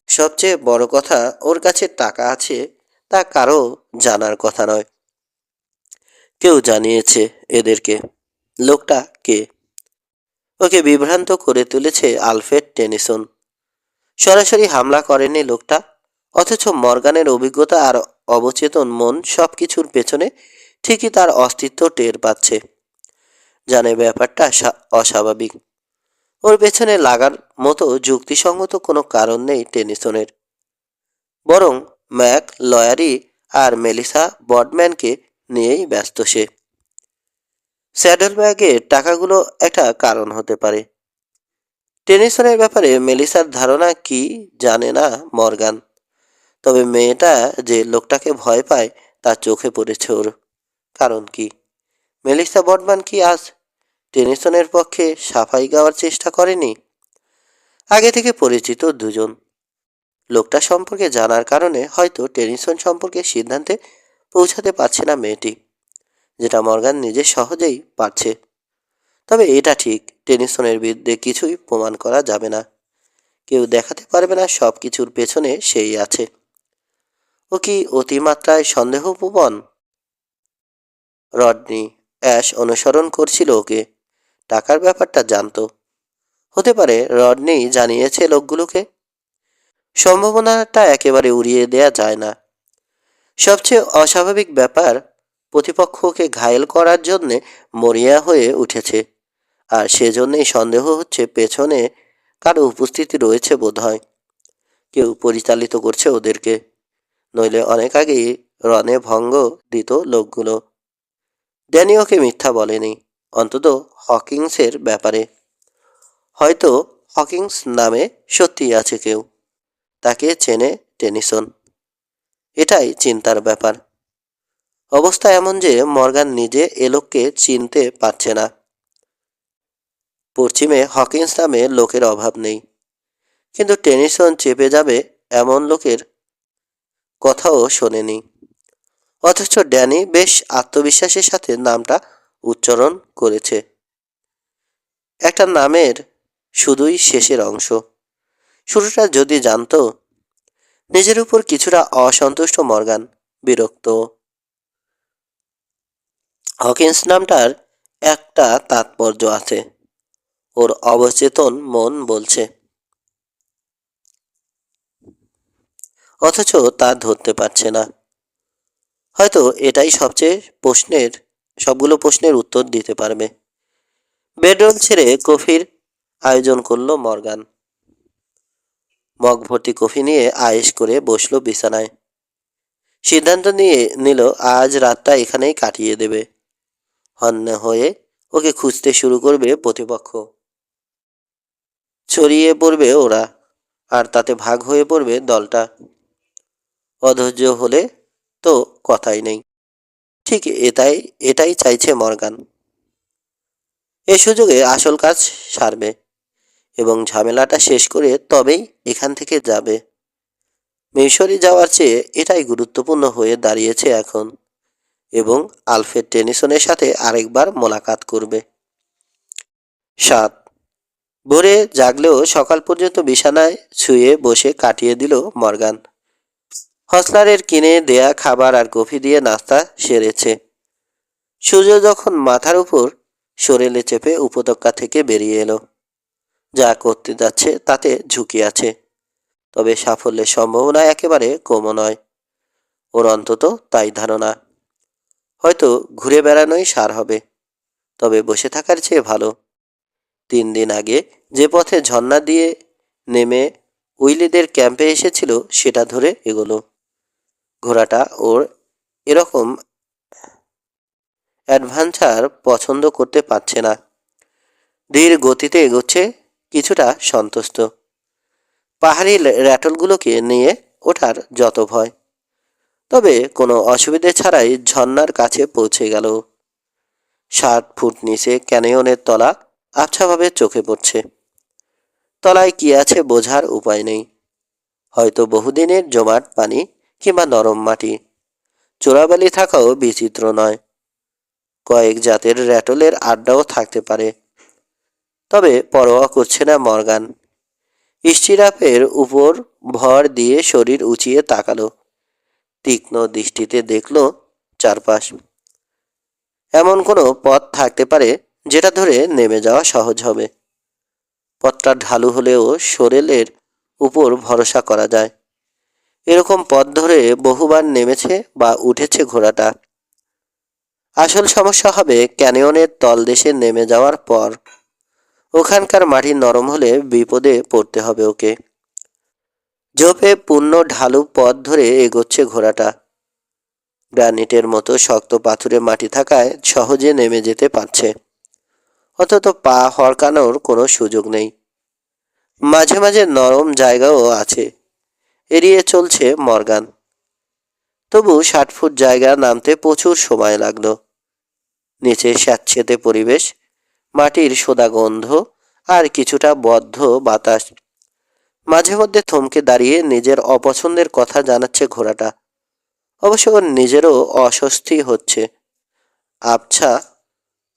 সবচেয়ে বড় কথা, ওর কাছে টাকা আছে তা কারো জানার কথা নয়। কেউ জানিয়েছে এদেরকে। লোকটা কে? ওকে বিভ্রান্ত করে তুলেছে আলফ্রেড টেনিসন। সরাসরি হামলা করেনি লোকটা, অথচ মর্গানের অভিজ্ঞতা আর অবচেতন মন সবকিছুর পেছনে ঠিকই তার অস্তিত্ব টের পাচ্ছে। জানে ব্যাপারটা অস্বাভাবিক। ওর পেছনে লাগার মতো যুক্তিসঙ্গত কোনো কারণ নেই টেনিসনের। বরং ম্যাক লয়ারি আর মেলিসা বডম্যানকে নিয়েই ব্যস্ত সে। স্যাডল ব্যাগের টাকাগুলো একটা কারণ হতে পারে। টেনিসনের ব্যাপারে মেলিসার ধারণা কি জানে না মর্গান। তবে মেয়েটা যে লোকটাকে ভয় পায় তা চোখে পড়েছে ওর। কারণ কি? মেলিসা বডম্যান কি আজ টেনিসনের পক্ষে সাফাই গাওয়ার চেষ্টা করেনি? আগে থেকে পরিচিত দুজন। লোকটা সম্পর্কে জানার কারণে হয়তো টেনিসন সম্পর্কে সিদ্ধান্তে পৌঁছাতে পারছে না মেয়েটি, যেটা মর্গান নিজে সহজেই পারছে। তবে এটা ঠিক, টেনিসনের বিরুদ্ধে কিছুই প্রমাণ করা যাবে না। কেউ দেখাতে পারবে না সব কিছুর পেছনে সেই আছে। ও কি অতিমাত্রায় সন্দেহপ্রবণ? রডনি অ্যাশ অনুসরণ করছিল ওকে। টাকার ব্যাপারটা জানতো। হতে পারে রডনি জানিয়েছে লোকগুলোকে। সম্ভাবনাটা একেবারে উড়িয়ে দেয়া যায় না। সবচেয়ে অস্বাভাবিক ব্যাপার, প্রতিপক্ষকে ঘায়েল করার জন্যে মরিয়া হয়ে উঠেছে। আর সেজন্যই সন্দেহ হচ্ছে পেছনে কারো উপস্থিতি রয়েছে বোধহয়। কেউ পরিচালিত করছে ওদেরকে। নইলে অনেক আগেই রনে ভঙ্গ দিত লোকগুলো। ড্যানি ওকে মিথ্যা বলেনি, অন্তত হকিংসের ব্যাপারে। হয়তো হকিংস নামে সত্যিই আছে কেউ। তাকে চেনে টেনিসন। এটাই চিন্তার ব্যাপার। অবস্থা এমন যে মর্গান নিজে এ লোককে চিনতে পারছে না। পশ্চিমে হকিন্স নামে লোকের অভাব নেই, কিন্তু টেনিসন চেপে যাবে এমন লোকের কথাও শোনেনি। অথচ ড্যানি বেশ আত্মবিশ্বাসের সাথে নামটা উচ্চারণ করেছে। একটা নামের শুধুই শেষের অংশ। শুরুটা যদি জানতো। নিজের উপর কিছুটা অসন্তুষ্ট মর্গান, বিরক্ত। হকিন্স নামটার একটা তাৎপর্য আছে, ওর অবচেতন মন বলছে। অথচ তা ধরতে পারছে না। হয়তো এটাই সবগুলো প্রশ্নের উত্তর দিতে পারবে। বেডরুম ছেড়ে কফির আয়োজন করলো মর্গান। মগ ভর্তি কফি নিয়ে আয়েশ করে বসলো বিছানায়। সিদ্ধান্ত নিয়ে নিল আজ রাতটা এখানেই কাটিয়ে দেবে। হন্যে হয়ে ওকে খুঁজতে শুরু করবে প্রতিপক্ষ। ছড়িয়ে পড়বে ওরা, আর তাতে ভাগ হয়ে পড়বে দলটা। অধৈর্য হলে তো কথাই নেই। ঠিক এটাই চাইছে মর্গান। এ সুযোগে আসল কাজ সারবে এবং ঝামেলাটা শেষ করে তবেই এখান থেকে যাবে। মিশরে যাওয়ার চেয়ে এটাই গুরুত্বপূর্ণ হয়ে দাঁড়িয়েছে এখন। এবং আলফ্রেড টেনিসনের সাথে আরেকবার মোলাকাত করবে। 7 ভোরে জাগলেও সকাল পর্যন্ত বিছানায় শুয়ে বসে কাটিয়ে দিল মর্গান। হসলারের কিনে দেয়া খাবার আর কফি দিয়ে নাস্তা সেরেছে। সূর্য যখন মাথার উপর সরেলে চেপে উপত্যকা থেকে বেরিয়ে এলো। যা করতে যাচ্ছে তাতে ঝুঁকি আছে, তবে সাফল্যের সম্ভাবনা একেবারে কমও নয়। ওর অন্তত তাই ধারণা। হয়তো ঘুরে বেড়ানোই সার হবে, তবে বসে থাকার চেয়ে ভালো। 3 দিন আগে যে পথে ঝর্ণা দিয়ে নেমে উইলিদের ক্যাম্পে এসেছিল সেটা ধরে এগোলো। ঘোড়াটা ওর এরকম অ্যাডভেঞ্চার পছন্দ করতে পারছে না। ধীর গতিতে এগোচ্ছে, কিছুটা সন্তুষ্ট। পাহাড়ি র্যাটলগুলোকে নিয়ে ওঠার যত ভয়, তবে কোনো অসুবিধে ছাড়াই ঝর্ণার কাছে পৌঁছে গেল। 60 ফুট নিচে ক্যানিয়নের তলা আবছাভাবে চোখে পড়ছে। তলায় কি আছে বোঝার উপায় নেই। হয়তো বহুদিনের জমাট পানি কিংবা নরম মাটি। চোরাবালি থাকাও বিচিত্র নয়। কয়েক জাতের র্যাটলের আড্ডাও থাকতে পারে। তবে পরোয়া করছে না মর্গান। স্টিরাপের উপর ভর দিয়ে শরীর উঁচিয়ে তাকালো। তীক্ষ্ণ দৃষ্টিতে দেখল চারপাশ। এমন কোনো পথ থাকতে পারে যেটা ধরে নেমে যাওয়া সহজ হবে। পথটা ঢালু হলেও শরীরের উপর ভরসা করা যায়। এরকম পথ ধরে বহুবার নেমেছে বা উঠেছে ঘোড়াটা। আসল সমস্যা হবে ক্যানিয়নের তলদেশে নেমে যাওয়ার পর। ওখানকার মাটি নরম হলে বিপদে পড়তে হবে ওকে। ঝোপে পূর্ণ ঢালু পথ ধরে এগোচ্ছে ঘোড়াটা। গ্রানিটের মতো শক্ত পাথুরে মাটি থাকায় সহজে নেমে যেতে পারছে, অন্তত পা হড়কানোর কোনো সুযোগ নেই। মাঝে মাঝে নরম জায়গাও আছে, এড়িয়ে চলছে মর্গান। তবু 60 ফুট জায়গা নামতে প্রচুর সময় লাগলো। নিচে স্যাঁতসেঁতে পরিবেশ, মাটির সোদা গন্ধ আর কিছুটা বদ্ধ বাতাস। মাঝে মধ্যে থমকে দাঁড়িয়ে নিজের অপছন্দের কথা জানাচ্ছে ঘোড়াটা। অবশ্য ওর নিজেরও অস্বস্তি হচ্ছে। আবছা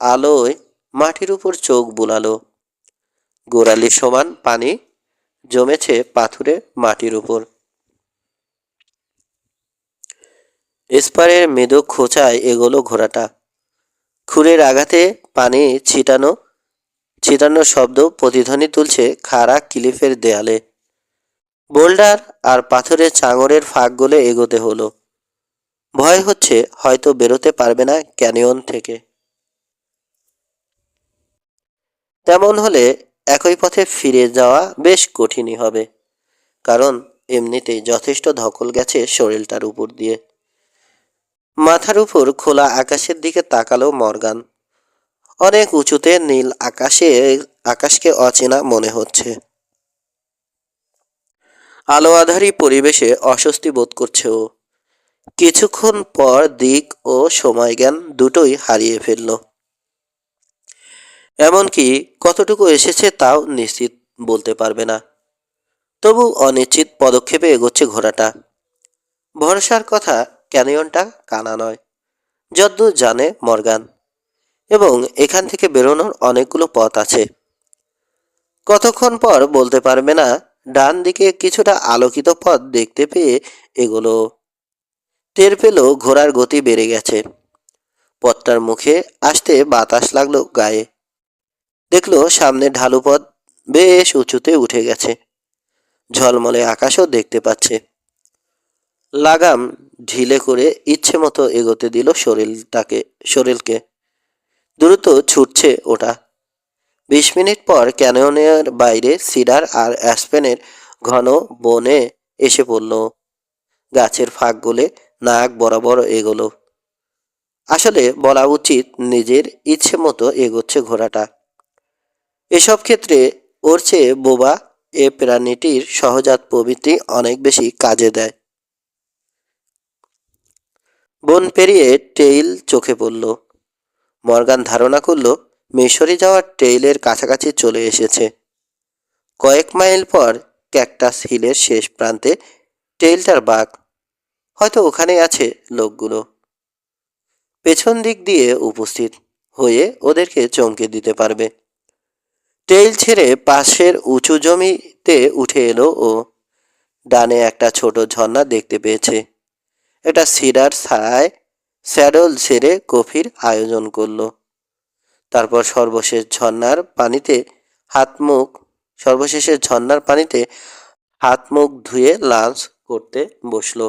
আলোয় মাটির উপর চোখ বুলালো। গোড়ালি সমান পানি জমেছে পাথুরে মাটির উপর। স্পারের মৃদু খোঁচায় এগোলো ঘোড়াটা। খুরের আঘাতে পানি ছিটানো ছিটানোর শব্দ প্রতিধ্বনি তুলছে খাড়া ক্লিফের দেয়ালে। বোল্ডার আর পাথরের চাঙড়ের ফাঁক গলে এগোতে হলো। ভয় হচ্ছে হয়তো বেরোতে পারবে না ক্যানিয়ন থেকে। তেমন হলে একই পথে ফিরে যাওয়া বেশ কঠিনই হবে, কারণ এমনিতেই যথেষ্ট ধকল গেছে শরীরটার উপর দিয়ে। মাথার উপর খোলা আকাশের দিকে তাকালো মর্গান। অনেক উঁচুতে নীল আকাশকে অচেনা মনে হচ্ছে। আলো আধারী পরিবেশে অস্বস্তি বোধ করছে ও। কিছুক্ষণ পর দিক ও সময়জ্ঞান দুটোই হারিয়ে ফেলল। এমনকি কতটুকু এসেছে তাও নিশ্চিত বলতে পারবে না। তবু অনিশ্চিত পদক্ষেপে এগোচ্ছে ঘোড়াটা। ভরসার কথা ক্যানিয়নটা কানা নয়, যদ্দূর জানে মর্গান, এবং এখান থেকে বেরোনোর অনেকগুলো পথ আছে। কতক্ষণ পর বলতে পারবে না। ডান দিকে কিছুটা আলোকিত পথ দেখতে পেয়ে এগুলো টের পেল ঘোড়ার গতি বেড়ে গেছে। পথটার মুখে আসতে বাতাস লাগলো গায়ে। দেখলো সামনে ঢালু পথ বেশ উঁচুতে উঠে গেছে। ঝলমলে আকাশও দেখতে পাচ্ছে। লাগাম ঢিলে করে ইচ্ছে মতো এগোতে দিল শরীরকে। দ্রুত ছুটছে ওটা। 20 মিনিট পর ক্যানিয়নের বাইরে সিডার আর অ্যাসপেনের ঘন বনে এসে পড়ল। গাছের ফাঁক গলে নাক বরাবর এগোলো। আসলে বলা উচিত নিজের ইচ্ছে মতো এগোচ্ছে ঘোড়াটা। এসব ক্ষেত্রে ওর চেয়ে বোবা এ প্রাণীটির সহজাত প্রবৃত্তি অনেক বেশি কাজে দেয়। বন পেরিয়ে টেইল চোখে পড়ল। মর্গান ধারণা করল মিশরে যাওয়ার টেইলের কাছাকাছি চলে এসেছে। কয়েক মাইল পর ক্যাকটাস হিলের শেষ প্রান্তে টেইলটার বাঘ। হয়তো ওখানেই আছে লোকগুলো। পেছন দিক দিয়ে উপস্থিত হয়ে ওদেরকে চমকে দিতে পারবে। টেইল ছেড়ে পাশের উঁচু জমিতে উঠে এলো ও। ডানে একটা ছোট ঝর্ণা দেখতে পেয়েছে। একটা সিডার ছায় স্যাডল ছেড়ে কফির আয়োজন করলো। তারপর হাত মুখ সর্বশেষে ঝর্ণার পানিতে হাত মুখ ধুয়ে লাঞ্চ করতে বসলো।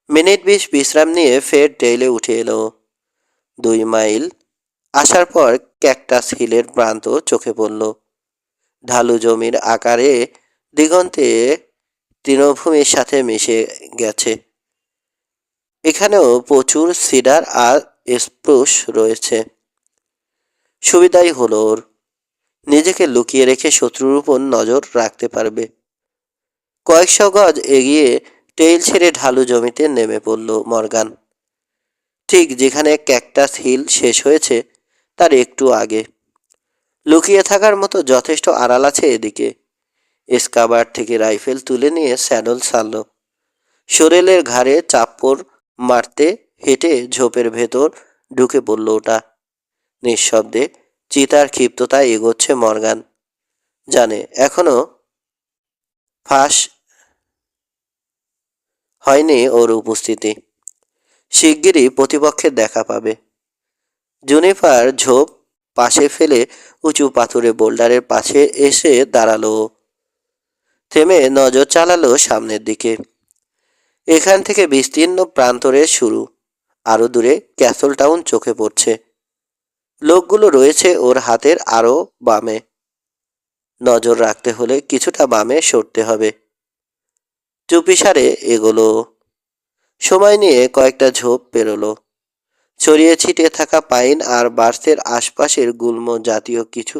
মিনিট 20 বিশ্রাম নিয়ে ফের ট্রেইলে উঠে এলো। 2 মাইল আসার পর ক্যাকটাস হিলের প্রান্ত চোখে পড়ল। ঢালু জমির আকারে দিগন্তে তৃণভূমির সাথে মিশে গেছে। এখানেও প্রচুর সিডার আর স্প্রুস রয়েছে। সুবিধাই হলো ওর, নিজেকে লুকিয়ে রেখে শত্রুর উপর নজর রাখতে পারবে। কয়েকশো গজ এগিয়ে টেইল ছেড়ে ঢালু জমিতে নেমে পড়ল মর্গান। ঠিক যেখানে ক্যাকটাস হিল শেষ হয়েছে তার একটু আগে। লুকিয়ে থাকার মতো যথেষ্ট আড়াল আছে এদিকে। স্কাবার থেকে রাইফেল তুলে নিয়ে স্যাডল ছাড়ল। শরীরের ঘাড়ে চাপড় মারতে হেঁটে ঝোপের ভেতর ঢুকে পড়ল ওটা। নিঃশব্দে চিতার ক্ষিপ্ততায় এগোচ্ছে মর্গান। জানে এখনো ফাঁস হয়নি ওর উপস্থিতি। শিগগিরই প্রতিপক্ষের দেখা পাবে। জুনিফার ঝোপ পাশে ফেলে উঁচু পাথুরে বোল্ডারের পাশে এসে দাঁড়ালো। থেমে নজর চালালো সামনের দিকে। এখান থেকে বিস্তীর্ণ প্রান্তরের শুরু। আরো দূরে ক্যাসল টাউন চোখে পড়ছে। লোকগুলো রয়েছে ওর হাতের আরো বামে। নজর রাখতে হলে কিছুটা বামে সরতে হবে। চুপিসারে এগোলো। সময় নিয়ে কয়েকটা ঝোপ পেরোলো। ছড়িয়ে ছিটিয়ে থাকা পাইন আর বার্সের আশপাশের গুল্ম জাতীয় কিছু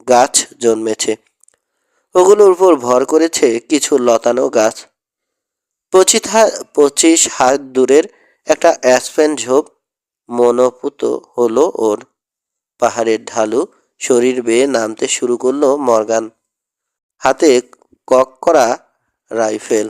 গাছ জন্মেছে। ওগুলোর উপর ভর করেছে কিছু লতানো গাছ। 25 হাত দূরের একটা অ্যাসপেন ঝোপ মনোপুত হলো ওর। পাহাড়ের ঢালু শরীর বেয়ে নামতে শুরু করলো মর্গান, হাতে কক করা রাইফেল।